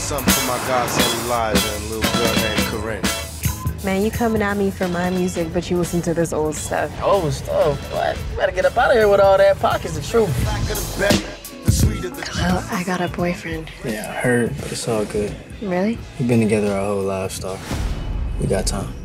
something for my godson Elijah and a little girl named Corinne. Man, you coming at me for my music, but you listen to this old stuff. Old stuff? What? You better get up out of here with all that. Pocket's the truth. Well, I got a boyfriend. Yeah, I heard, but it's all good. Really? We've been together our whole lives, so we got time.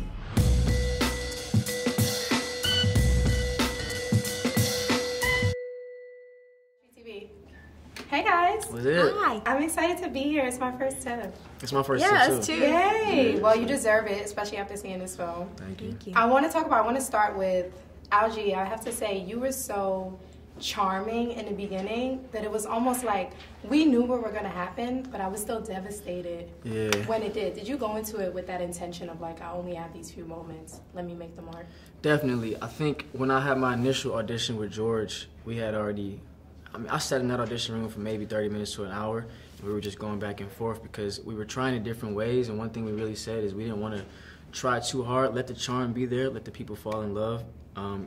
Hey guys. What's it? Hi. I'm excited to be here. It's my first time. It's my first Yeah, time, too. us too. Yay. Well, you deserve it, especially after seeing this film. Thank you. I want to start with Algee. I have to say, you were so charming in the beginning that it was almost like we knew what were going to happen, but I was still devastated when it did. Did you go into it with that intention of like, I only have these few moments, let me make the mark? Definitely. I think when I had my initial audition with George, we had already, I sat in that audition room for maybe 30 minutes to an hour, and we were just going back and forth because we were trying it different ways, and one thing we really said is we didn't want to try too hard, let the charm be there, let the people fall in love,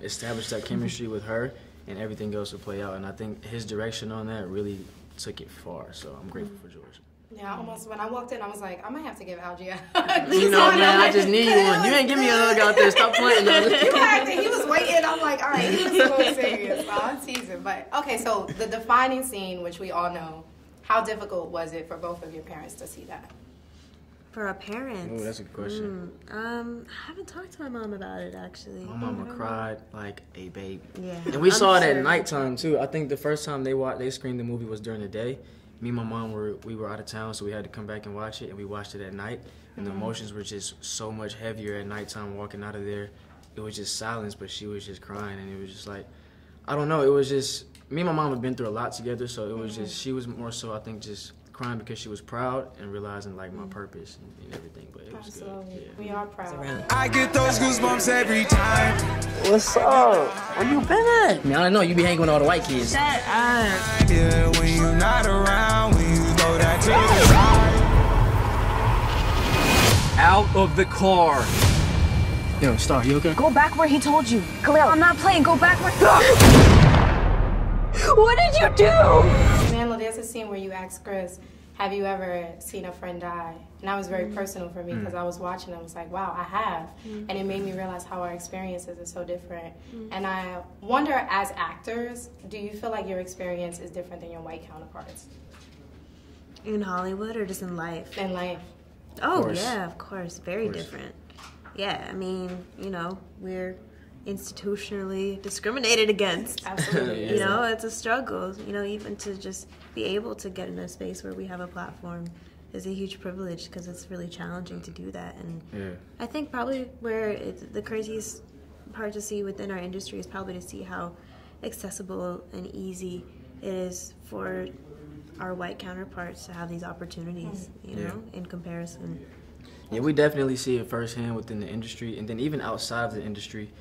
establish that chemistry with her, and everything else will play out. And I think his direction on that really took it far, so I'm grateful for George. Yeah, almost when I walked in, I was like, I might have to give Algee a hug. You know, man, I just need one. You ain't give me a hug out there. Stop playing. You acted. He was waiting. I'm like, all right, he was a little serious. So I'm teasing. But, okay, so the defining scene, which we all know, how difficult was it for both of your parents to see that? For our parents? Oh, that's a good question. I haven't talked to my mom about it, actually. My mama cried like a baby. Yeah. And we saw it at nighttime, too. I think the first time they screened the movie was during the day. Me and my mom we were out of town, so we had to come back and watch it, and we watched it at night. And the emotions were just so much heavier at nighttime walking out of there. It was just silence, but she was just crying, and it was just like, I don't know, it was just, me and my mom have been through a lot together, so it was just, she was more so, I think, just crying because she was proud and realizing like my purpose and everything, but it was Absolutely. good. Yeah. We are proud. I get those goosebumps every time. What's up? Where you been at? Man, I don't know, you be hanging with all the white kids. Shut up. Yeah, when you're not around, when you go that to the side. Out of the car. Yo, Star, you okay? Go back where he told you. Khalil, I'm not playing. Go back where... What did you do? Amandla, there's a scene where you asked Chris, have you ever seen a friend die? And that was very personal for me because I was watching and I was like, wow, I have. And it made me realize how our experiences are so different. And I wonder, as actors, do you feel like your experience is different than your white counterparts? In Hollywood or just in life? In life. Oh, yeah, of course. Very different. Yeah, I mean, you know, we're institutionally discriminated against. Absolutely. You know, it's a struggle. You know, even to just be able to get in a space where we have a platform is a huge privilege because it's really challenging to do that. And I think probably where the craziest part to see within our industry is probably to see how accessible and easy it is for our white counterparts to have these opportunities, you know, in comparison. Yeah, we definitely see it firsthand within the industry, and then even outside of the industry.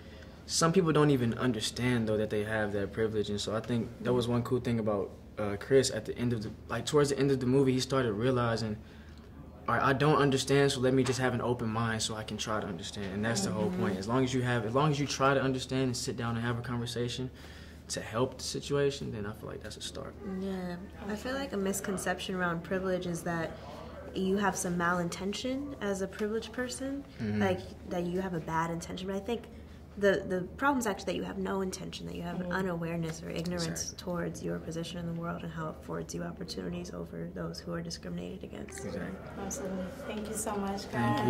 Some people don't even understand, though, that they have that privilege, and so I think that was one cool thing about Chris at the end of towards the end of the movie, he started realizing, all right, I don't understand, so let me just have an open mind so I can try to understand, and that's the whole point. As long as you try to understand and sit down and have a conversation to help the situation, then I feel like that's a start. Yeah, I feel like a misconception around privilege is that you have some malintention as a privileged person, like that you have a bad intention, but I think the problem is actually that you have no intention, that you have unawareness or ignorance towards your position in the world and how it affords you opportunities over those who are discriminated against. Absolutely. Thank you so much, guys.